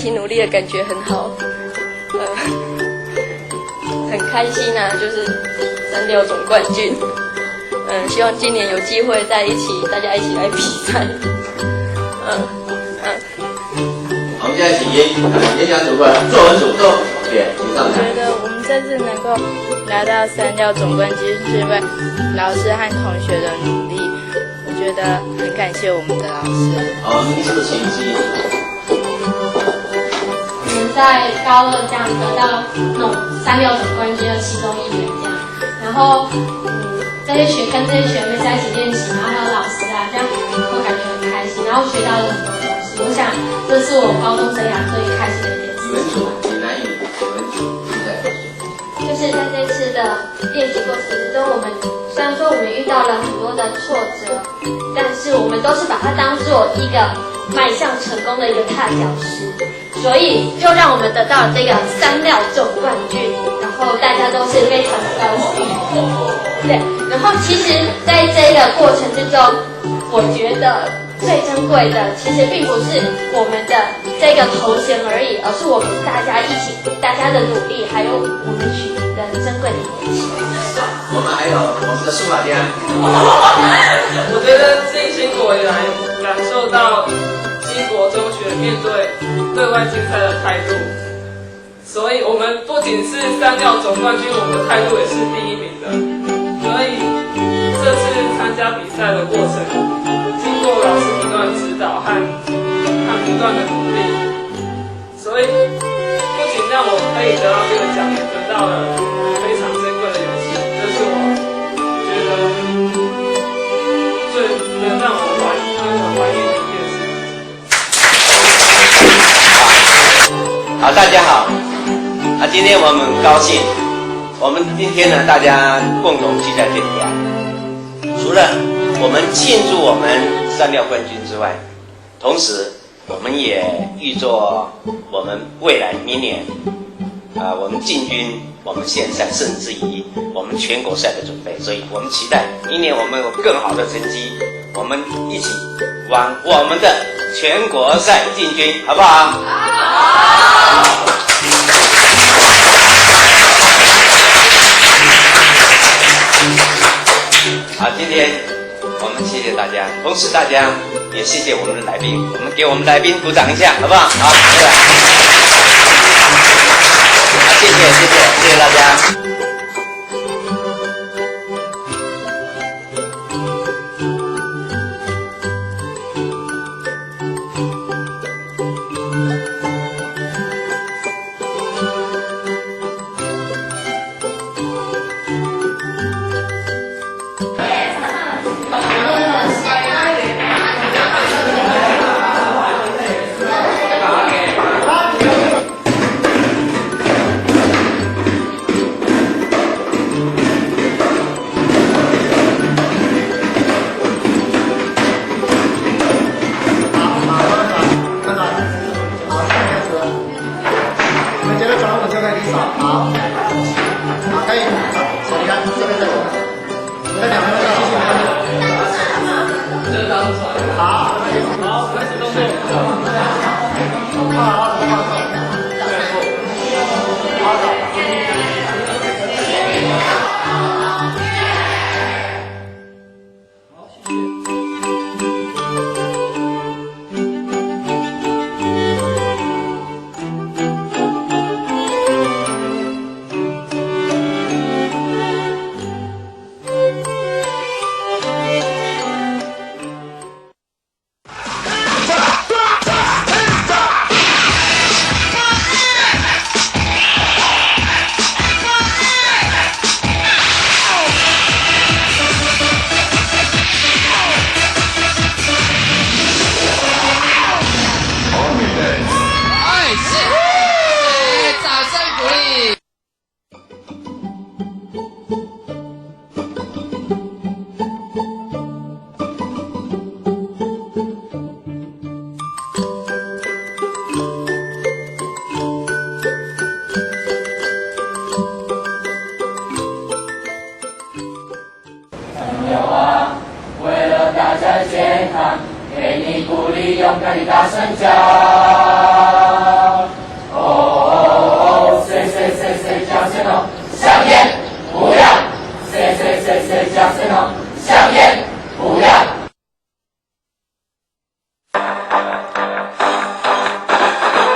起努力的感觉很好，很开心啊，就是36总冠军。希望今年有机会大家一起来比赛。我们现在请演讲主管作文主动也请上台。我觉得我们这次能够拿到36总冠军，是因为老师和同学的努力。我觉得很感谢我们的老师。好，名次请记。我们在高2这样得到那种36总冠军的其中1名这样，然后这些跟这些学妹在一起练习，然后还有老师啊，这样会感觉很开心，然后学到了很多东西。我想这是我高中生涯最开心的一件事情。闽南语文组就是在这次的练习过程之中，我们虽然说我们遇到了很多的挫折，但是我们都是把它当做一个迈向成功的一个踏脚石，所以就让我们得到了这个36总冠军，然后大家都是非常的高兴。对，然后其实在这个过程之中，我觉得最珍贵的其实并不是我们的这个头衔而已，而是我们大家的努力，还有我们取得的珍贵的友情。我们还有我们的书法家。我觉得这辛苦以来感受到基国中学面对对外竞赛的态度，所以我们不仅是36总冠军，我们的态度也是第1名的。所以这次参加比赛的过程，经过老师不断指导和不断的努力，所以不仅让我可以得到这个奖，也得到了非常珍贵的友情。这是我觉得最能让我怀念的一件事。好，大家好。今天我们很高兴，我们今天呢，大家共同聚在这里啊。除了我们庆祝我们36冠军之外，同时我们也预作我们未来明年我们进军我们县赛，甚至于我们全国赛的准备。所以我们期待明年我们有更好的成绩，我们一起往我们的全国赛进军，好不好？好。好，今天我们谢谢大家，同时大家也谢谢我们的来宾，我们给我们来宾鼓掌一下，好不好？好，谢谢大家。健康，给你鼓励，勇敢地大声叫。最佳声哦，香烟。